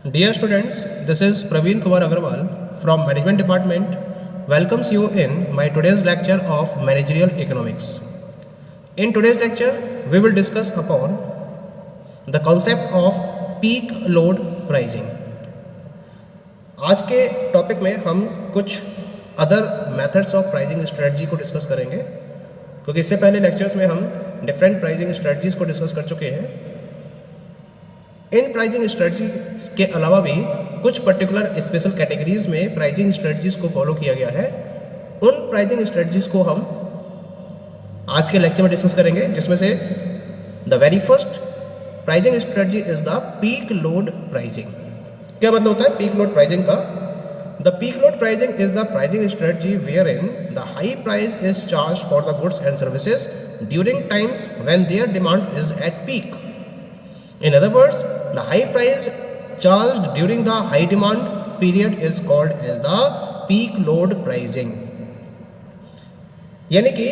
Dear students, this is Praveen Kumar Agarwal from Management Department. Welcomes you in my today's lecture of Managerial Economics. In today's lecture, we will discuss upon the concept of peak load pricing. आज के topic में हम कुछ other methods of pricing strategy को discuss करेंगे, क्योंकि इससे पहले लेक्चर्स में हम डिफरेंट प्राइसिंग स्ट्रेटजीज को डिस्कस कर चुके हैं। इन प्राइसिंग स्ट्रेटजी के अलावा भी कुछ पर्टिकुलर स्पेशल कैटेगरीज में प्राइसिंग स्ट्रेटजीज को फॉलो किया गया है। उन प्राइसिंग स्ट्रेटजीज को हम आज के लेक्चर में डिस्कस करेंगे, जिसमें से the very first pricing strategy is the peak load pricing. क्या मतलब होता है पीक लोड प्राइसिंग का? The peak load pricing is the pricing strategy where in the high price is charge for the goods and services during times when their demand is at peak. In other words, the high price charged during the high demand period is called as the peak load pricing. यानी कि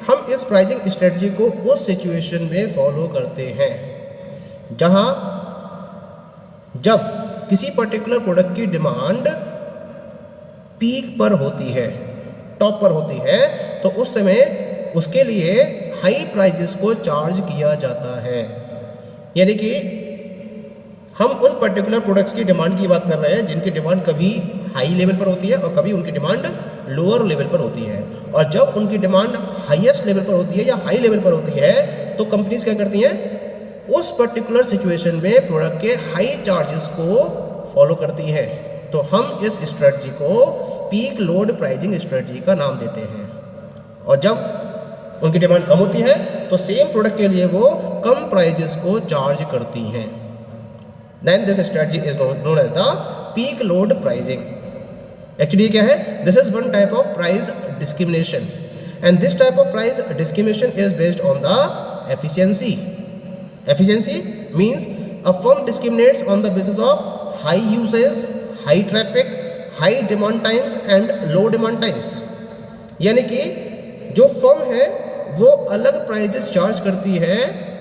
हम इस pricing strategy को उस situation में follow करते हैं जहां जब किसी पर्टिकुलर प्रोडक्ट की डिमांड पीक पर होती है, टॉप पर होती है, तो उस समय उसके लिए हाई प्राइजेस को चार्ज किया जाता है। यानी कि हम उन पर्टिकुलर प्रोडक्ट्स की डिमांड की बात कर रहे हैं जिनकी डिमांड कभी हाई लेवल पर होती है और कभी उनकी डिमांड लोअर लेवल पर होती है। और जब उनकी डिमांड हाईएस्ट लेवल पर होती है या हाई लेवल पर होती है तो कंपनीज क्या करती हैं, उस पर्टिकुलर सिचुएशन में प्रोडक्ट के हाई चार्जेस को फॉलो करती हैं। तो हम इस स्ट्रेटजी को पीक लोड प्राइसिंग स्ट्रेटजी का नाम देते हैं। और जब उनकी डिमांड कम होती है तो सेम प्रोडक्ट के लिए वो कम प्राइजेस को चार्ज करती हैं। Then this strategy is known as the peak load pricing. Actually क्या है? This is one type of price discrimination, and this type of price discrimination is based on the efficiency. Efficiency means a firm discriminates on the basis of high usage, high traffic, high demand times and low demand times. यानी कि जो firm है वो अलग prices charge करती है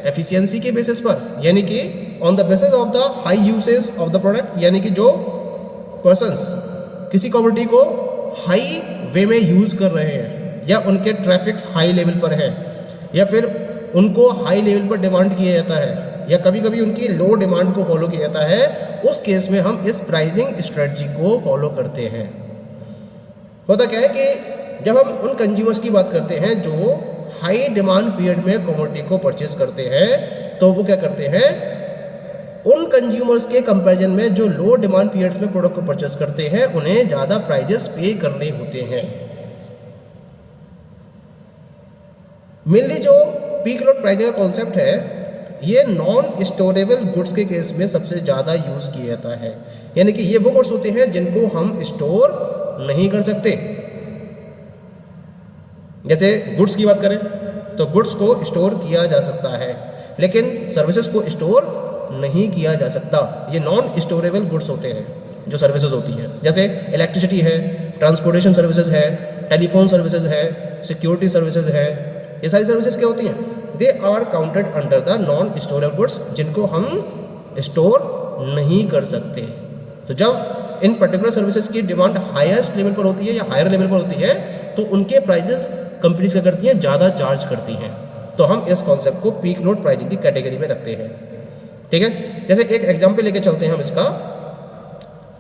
efficiency के basis पर, यानी कि on the basis of the high usage of the product, यानी कि जो पर्सन्स किसी कमोडिटी को हाई वे में यूज़ कर रहे हैं या उनके ट्रैफिक्स हाई लेवल पर है या फिर उनको हाई लेवल पर डिमांड किया जाता है या कभी कभी उनकी लो डिमांड को फॉलो किया जाता है, उस केस में हम इस प्राइसिंग स्ट्रेटजी को फॉलो करते हैं। होता क्या है कि जब हम उन कंज्यूमर्स की बात करते हैं जो हाई डिमांड पीरियड में कमोडिटी को परचेज करते हैं, तो वो क्या करते हैं, उन कंज्यूमर्स के कंपैरिजन में जो लो डिमांड पीरियड्स में प्रोडक्ट को परचेज करते हैं उन्हें ज़्यादा प्राइजेस पे करने होते हैं। मेनली जो पीक लोड प्राइसिंग का कॉन्सेप्ट है ये नॉन स्टोरेबल गुड्स के केस में सबसे ज़्यादा यूज़ किया जाता है। यानी कि ये वो गुड्स होते हैं जिनको हम स्टोर नहीं कर सकते। जैसे गुड्स की बात करें तो गुड्स को स्टोर किया जा सकता है लेकिन सर्विसेज को स्टोर नहीं किया जा सकता। ये नॉन स्टोरेबल गुड्स होते हैं जो सर्विसेज होती हैं, जैसे इलेक्ट्रिसिटी है, ट्रांसपोर्टेशन सर्विसेज है, टेलीफोन सर्विसेज है, सिक्योरिटी सर्विसेज है। ये सारी सर्विसेज क्या होती हैं? They are counted under the non storable goods, जिनको हम स्टोर नहीं कर सकते। तो जब इन पर्टिकुलर सर्विसेज की डिमांड हाईएस्ट लेवल पर होती है या हायर लेवल पर होती है तो उनके प्राइजेस कंपनीज क्या करती हैं, ज़्यादा चार्ज करती हैं। तो हम इस कॉन्सेप्ट को पीक लोड प्राइसिंग की कैटेगरी में रखते हैं। ठीक है, जैसे एक एग्जांपल लेके चलते हैं हम इसका।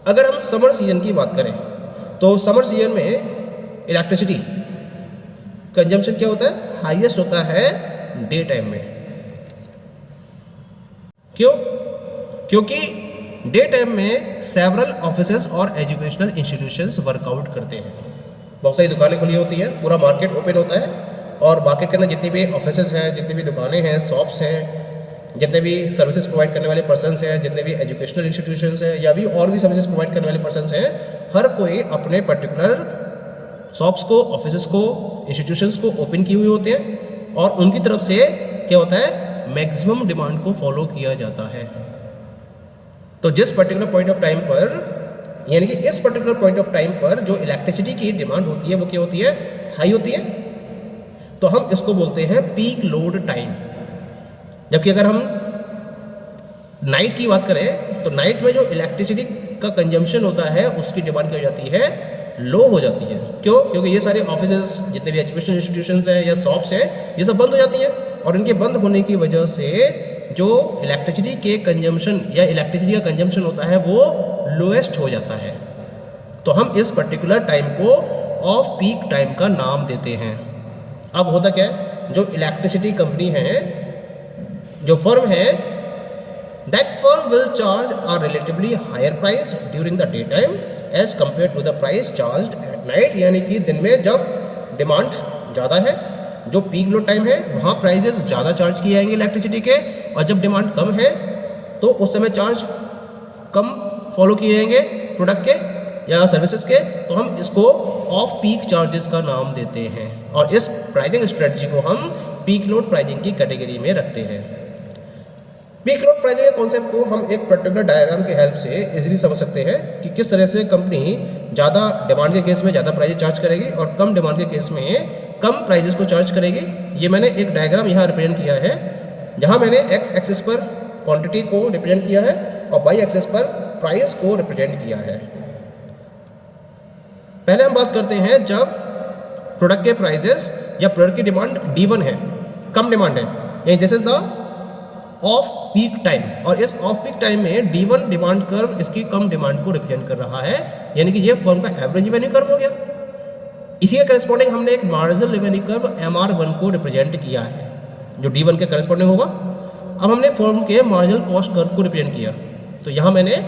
अगर हम समर सीजन की बात करें तो समर सीजन में इलेक्ट्रिसिटी कंजम्पशन क्या होता है, हाईएस्ट होता है डे टाइम में। क्यों? क्योंकि डे टाइम में सेवरल ऑफिसेज और एजुकेशनल इंस्टीट्यूशंस वर्कआउट करते हैं। बहुत सारी दुकानें खुली होती हैं, पूरा मार्केट ओपन होता है और मार्केट के अंदर जितनी भी ऑफिसेज हैं, जितनी भी दुकानें हैं, शॉप्स हैं, जितने भी सर्विसेज प्रोवाइड करने वाले पर्सन्स हैं, जितने भी एजुकेशनल इंस्टीट्यूशंस हैं या भी और भी सर्विसेज प्रोवाइड करने वाले पर्सन्स हैं, हर कोई अपने पर्टिकुलर शॉप्स को, ऑफिसेज को, इंस्टीट्यूशंस को ओपन किए हुए होते हैं और उनकी तरफ से क्या होता है, मैक्सिमम डिमांड को फॉलो किया जाता है। तो जिस पर्टिकुलर पॉइंट ऑफ टाइम पर, यानी कि इस पर्टिकुलर पॉइंट ऑफ टाइम पर जो इलेक्ट्रिसिटी की डिमांड होती है वो क्या होती है, हाई होती है। तो हम इसको बोलते हैं पीक लोड टाइम। जबकि अगर हम नाइट की बात करें तो नाइट में जो इलेक्ट्रिसिटी का कंजम्पशन होता है उसकी डिमांड क्या हो जाती है, लो हो जाती है। क्यों? क्योंकि ये सारे ऑफिसेज, जितने भी एजुकेशन इंस्टीट्यूशंस हैं या शॉप्स हैं, ये सब बंद हो जाती हैं, और इनके बंद होने की वजह से जो इलेक्ट्रिसिटी के कंजम्पशन या इलेक्ट्रिसिटी का कंजम्पशन होता है वो लोएस्ट हो जाता है। तो हम इस पर्टिकुलर टाइम को ऑफ पीक टाइम का नाम देते हैं। अब होता क्या है, जो इलेक्ट्रिसिटी कंपनी है, जो फर्म है, that firm will charge a relatively higher price during the daytime as compared to the price charged at night। यानी कि दिन में जब डिमांड ज़्यादा है, जो पीक लोड टाइम है, वहाँ प्राइजेस ज़्यादा चार्ज किए जाएंगे इलेक्ट्रिसिटी के, और जब डिमांड कम है तो उस समय चार्ज कम फॉलो किए जाएंगे प्रोडक्ट के या सर्विसेज के। तो हम इसको ऑफ पीक चार्जेस का नाम देते हैं, और इस प्राइसिंग स्ट्रेटजी को हम पीक लोड प्राइसिंग की कैटेगरी में रखते हैं। पीक लोड प्राइसिंग के कॉन्सेप्ट को हम एक पर्टिकुलर डायग्राम की हेल्प से इजीली समझ सकते हैं कि किस तरह से कंपनी ज़्यादा डिमांड के केस में ज़्यादा प्राइस चार्ज करेगी और कम डिमांड के केस में कम प्राइजेस को चार्ज करेगी। ये मैंने एक डायग्राम यहाँ रिप्रेजेंट किया है, जहाँ मैंने एक्स एक्सिस पर क्वांटिटी को रिप्रेजेंट किया है और वाई एक्सिस पर प्राइस को रिप्रेजेंट किया है। पहले हम बात करते हैं जब प्रोडक्ट के प्राइजेस या प्रोडक्ट की डिमांड D1 है, कम डिमांड है, यानी this is the off peak time, और इस ऑफ पीक टाइम में D1 डिमांड कर्व इसकी कम डिमांड को रिप्रेजेंट कर रहा है, यानी कि ये फर्म का एवरेज रेवेन्यू कर्व हो गया। इसी के करस्पॉन्डिंग हमने एक मार्जिनल रेवेन्यू कर्व MR1 को रिप्रेजेंट किया है, जो D1 के करस्पॉन्डिंग होगा। अब हमने फर्म के मार्जिनल कॉस्ट कर्व को रिप्रेजेंट किया, तो यहाँ मैंने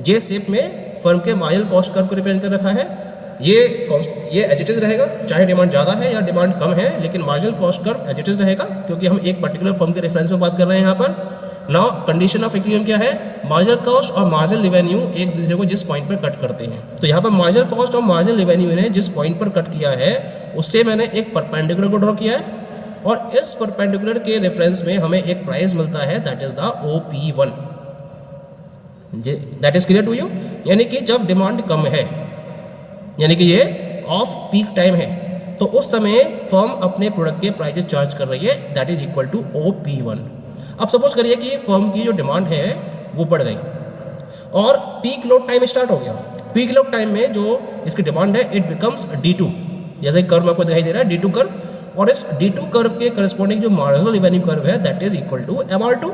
जे शेप में फर्म के मार्जिनल कॉस्ट कर्व को रिप्रेजेंट कर रखा है। ये एज इट इज रहेगा, चाहे डिमांड ज़्यादा है या डिमांड कम है, लेकिन marginal cost curve as it is रहेगा, क्योंकि हम एक पर्टिकुलर फर्म के रेफरेंस में बात कर रहे हैं। यहाँ पर नाउ कंडीशन ऑफ इक्विलिब्रियम क्या है, मार्जिनल कॉस्ट और मार्जिनल रेवेन्यू एक दूसरे को जिस पॉइंट पर कट करते हैं, तो यहाँ पर मार्जिनल कॉस्ट और मार्जिनल रेवेन्यू ने जिस पॉइंट पर कट किया है उससे मैंने एक परपेंडिकुलर को ड्रॉ किया है, और इस परपेंडिकुलर के रेफरेंस में हमें एक प्राइस मिलता है, that is the OP1। That is clear to you? यानी कि जब डिमांड कम है, यानी कि ये ऑफ पीक टाइम है, तो उस समय फर्म अपने प्रोडक्ट के प्राइजेस चार्ज कर रही है, that is equal to OP1। अब सपोज करिए कि फर्म की जो डिमांड है वो बढ़ गई और पीक लोड टाइम स्टार्ट हो गया। पीक लोड टाइम में जो इसकी डिमांड है इट बिकम्स D2, जैसे कर्व आपको दिखाई दे रहा है D2 कर्व, और इस D2 कर्व के करस्पॉन्डिंग जो मार्जिनल रेवेन्यू कर्व है that is equal to MR2।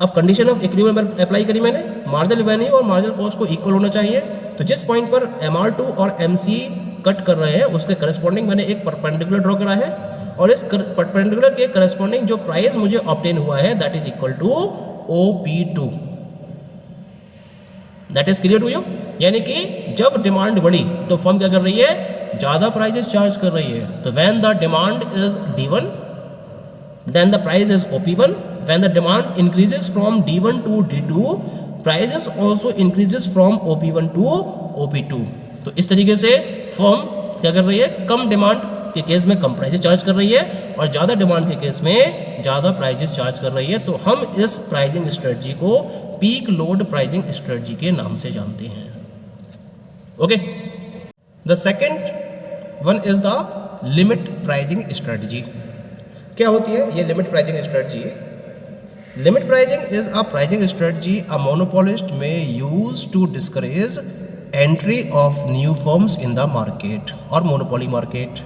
अब कंडीशन ऑफ इक्विलिब्रियम अप्लाई करी मैंने, मार्जिनल रेवेन्यू और मार्जिनल कॉस्ट को इक्वल होना चाहिए, तो जिस पॉइंट पर MR2 और MC कट कर रहे हैं उसके करस्पॉन्डिंग मैंने एक परपेंडिकुलर ड्रॉ करा है, और इस परपेंडिकुलर के करस्पॉन्डिंग जो प्राइस मुझे ऑब्टेन हुआ है that is equal to OP2। That is clear to you? यानी कि जब डिमांड बढ़ी तो फर्म क्या कर रही है, ज़्यादा प्राइजेस चार्ज कर रही है। तो when the demand is D1 then the price is OP1। When the demand increases from D1 to D2 prices also increases from OP1 to OP2। तो इस तरीके से फर्म क्या कर रही है, कम डिमांड के केस में कम प्राइजेस चार्ज कर रही है और ज़्यादा डिमांड के केस में ज़्यादा प्राइजेस चार्ज कर रही है। तो हम इस प्राइसिंग स्ट्रेटजी को पीक लोड प्राइसिंग स्ट्रेटजी के नाम से जानते हैं। Okay, the second one is the limit pricing strategy. क्या होती है ये limit pricing strategy? Limit pricing is a pricing strategy a monopolist may use to discourage entry of new firms in the market or monopoly market.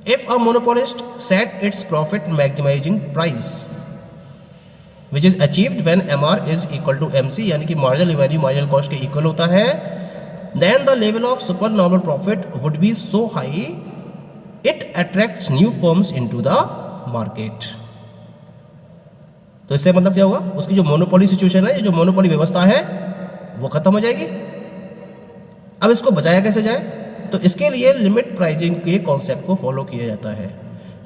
If a monopolist set its profit maximizing price which is achieved when MR is equal to MC, यानी कि marginal revenue marginal cost के equal होता है, then the level of supernormal profit would be so high it attracts new firms into the market. तो इससे मतलब क्या होगा, उसकी जो मोनोपोली सिचुएशन है, ये जो मोनोपोली व्यवस्था है वो खत्म हो जाएगी। अब इसको बचाया कैसे जाए, तो इसके लिए लिमिट प्राइसिंग के कॉन्सेप्ट को फॉलो किया जाता है।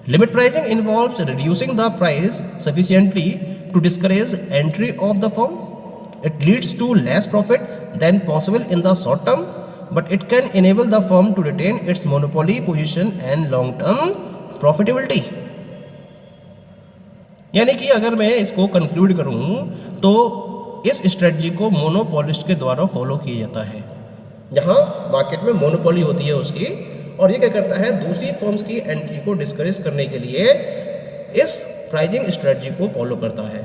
Limit pricing involves reducing the price sufficiently to discourage entry of the firm. It leads to less profit than possible in the short term, but it can enable the firm to retain its monopoly position and long term profitability. यानी कि अगर मैं इसको conclude करूं तो इस strategy को monopolist के द्वारा फॉलो किया जाता है, जहां मार्केट में मोनोपोली होती है उसकी, और ये क्या करता है, दूसरी फर्म्स की एंट्री को डिस्करेज करने के लिए इस प्राइसिंग स्ट्रेटजी को फॉलो करता है।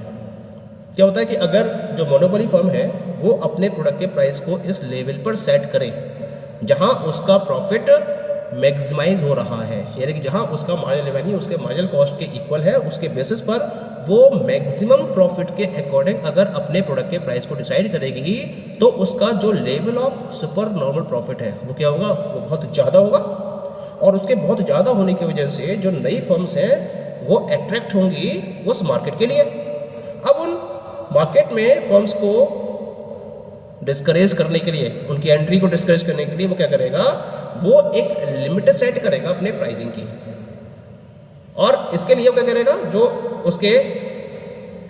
क्या होता है कि अगर जो मोनोपोली फर्म है वो अपने प्रोडक्ट के प्राइस को इस लेवल पर सेट करे जहां उसका प्रॉफिट मैक्सिमाइज हो रहा है, यानी कि जहां उसका मार्जिनल रेवेन्यू उसके मार्जिनल कॉस्ट के इक्वल है, उसके बेसिस पर वो मैक्सिमम प्रॉफिट के अकॉर्डिंग अगर अपने प्रोडक्ट के प्राइस को डिसाइड करेगी तो उसका जो level of super normal profit है वो क्या होगा, वो बहुत ज़्यादा होगा। और उसके बहुत ज़्यादा होने की वजह से जो नई फर्म्स हैं वो अट्रैक्ट होंगी उस मार्केट के लिए। अब उन मार्केट में फर्म्स को डिस्करेज करने के लिए, उनकी एंट्री को डिस्करेज करने के लिए वो क्या करेगा, वो एक लिमिट सेट करेगा अपने प्राइसिंग की। और इसके लिए वो क्या करेगा, जो उसके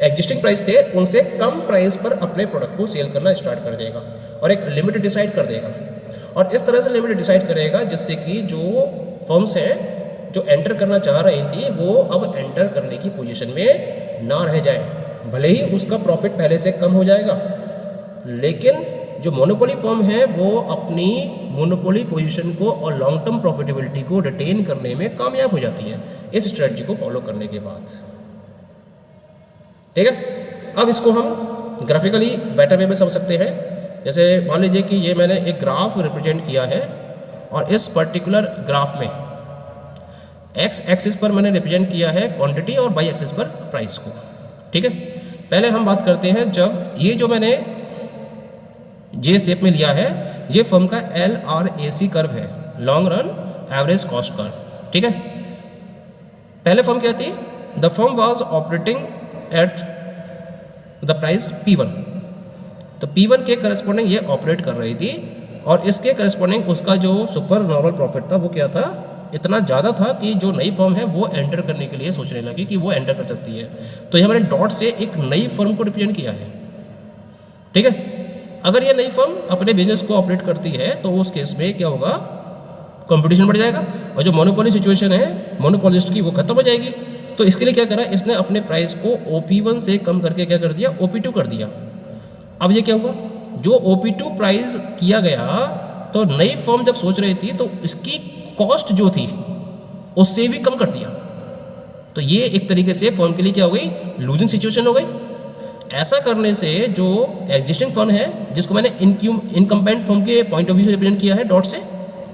एग्जिस्टिंग प्राइस थे उनसे कम प्राइस पर अपने प्रोडक्ट को सेल करना स्टार्ट कर देगा और एक लिमिट डिसाइड कर देगा। और इस तरह से लिमिट डिसाइड करेगा जिससे कि जो फर्म्स हैं जो एंटर करना चाह रही थी वो अब एंटर करने की पोजीशन में ना रह जाए। भले ही उसका प्रॉफिट पहले से कम हो जाएगा, लेकिन जो मोनोपोली फर्म है वो अपनी मोनोपोली पोजीशन को और लॉन्ग टर्म प्रॉफिटेबिलिटी को रिटेन करने में कामयाब हो जाती है इस स्ट्रेटजी को फॉलो करने के बाद। ठीक है, अब इसको हम ग्राफिकली बेटर वे में समझ सकते हैं। जैसे मान लीजिए कि ये मैंने एक ग्राफ रिप्रेजेंट किया है और इस पर्टिकुलर ग्राफ में एक्स एक्सिस पर मैंने रिप्रेजेंट किया है क्वांटिटी और वाई एक्सिस पर प्राइस को। ठीक है, पहले हम बात करते हैं जब ये जो मैंने जे शेप में लिया है ये फर्म का LRAC कर्व है, long run average cost curve. ठीक है, पहले फर्म क्या थी, the firm was operating at the price P1, तो P1 के करस्पॉन्डिंग ये ऑपरेट कर रही थी और इसके करस्पॉन्डिंग उसका जो सुपर नॉर्मल प्रॉफिट था वो क्या था, इतना ज़्यादा था कि जो नई फर्म है वो एंटर करने के लिए सोचने लगी कि वो एंटर कर सकती है। तो ये मैंने डॉट से एक नई फर्म को रिप्रेजेंट किया है। ठीक है, अगर ये नई फर्म अपने बिजनेस को ऑपरेट करती है तो उस केस में क्या होगा, कंपटीशन बढ़ जाएगा और जो मोनोपोली सिचुएशन है मोनोपोलिस्ट की वो खत्म हो जाएगी। तो इसके लिए क्या करा, इसने अपने प्राइस को OP1 से कम करके क्या कर दिया, OP2 कर दिया। अब ये क्या हुआ, जो OP2 प्राइस किया गया तो नई फर्म जब सोच रही थी तो इसकी कॉस्ट जो थी उससे भी कम कर दिया। तो ये एक तरीके से फर्म के लिए क्या हो गई, लूजिंग सिचुएशन हो गई। ऐसा करने से जो एग्जिस्टिंग फर्म है जिसको मैंने इनकम्पेंट फर्म के पॉइंट ऑफ व्यू से रिप्रेजेंट किया है डॉट से,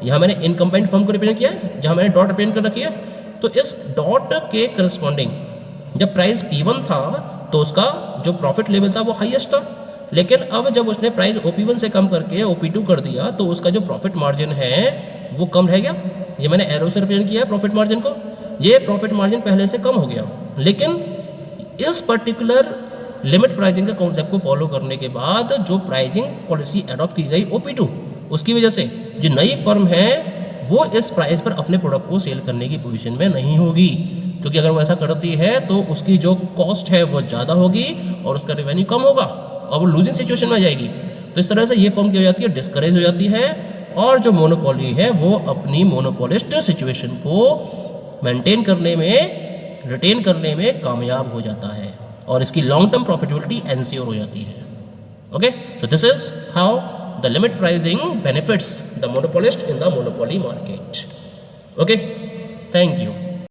यहाँ मैंने इनकम्पेंट फर्म को रिप्रेजेंट किया है जहाँ मैंने डॉट रिप्रेजेंट कर रखी है। तो इस डॉट के करस्पॉन्डिंग जब प्राइस P1 था तो उसका जो प्रॉफिट लेवल था वो हाईएस्ट था, लेकिन अब जब उसने प्राइस OP1 से कम करके OP2 कर दिया तो उसका जो प्रॉफिट मार्जिन है वो कम रह गया। ये मैंने एरो से रिप्रेजेंट किया है प्रॉफिट मार्जिन को, ये प्रॉफिट मार्जिन पहले से कम हो गया। लेकिन इस पर्टिकुलर लिमिट प्राइसिंग के कॉन्सेप्ट को फॉलो करने के बाद जो प्राइसिंग पॉलिसी एडॉप्ट की गई OP2, उसकी वजह से जो नई फर्म है वो इस प्राइस पर अपने प्रोडक्ट को सेल करने की पोजीशन में नहीं होगी, क्योंकि अगर वो ऐसा करती है तो उसकी जो कॉस्ट है वो ज़्यादा होगी और उसका रेवेन्यू कम होगा और वो लूजिंग सिचुएशन में आ जाएगी। तो इस तरह से ये फर्म क्या हो जाती है, डिस्करेज हो जाती है और जो मोनोपोली है वो अपनी मोनोपोलिस्ट सिचुएशन को मेंटेन करने में, रिटेन करने में कामयाब हो जाता है और इसकी लॉन्ग टर्म प्रॉफिटेबिलिटी एंश्योर हो जाती है। Okay, so this is how the limit pricing benefits the monopolist in the monopoly market. Okay, thank you.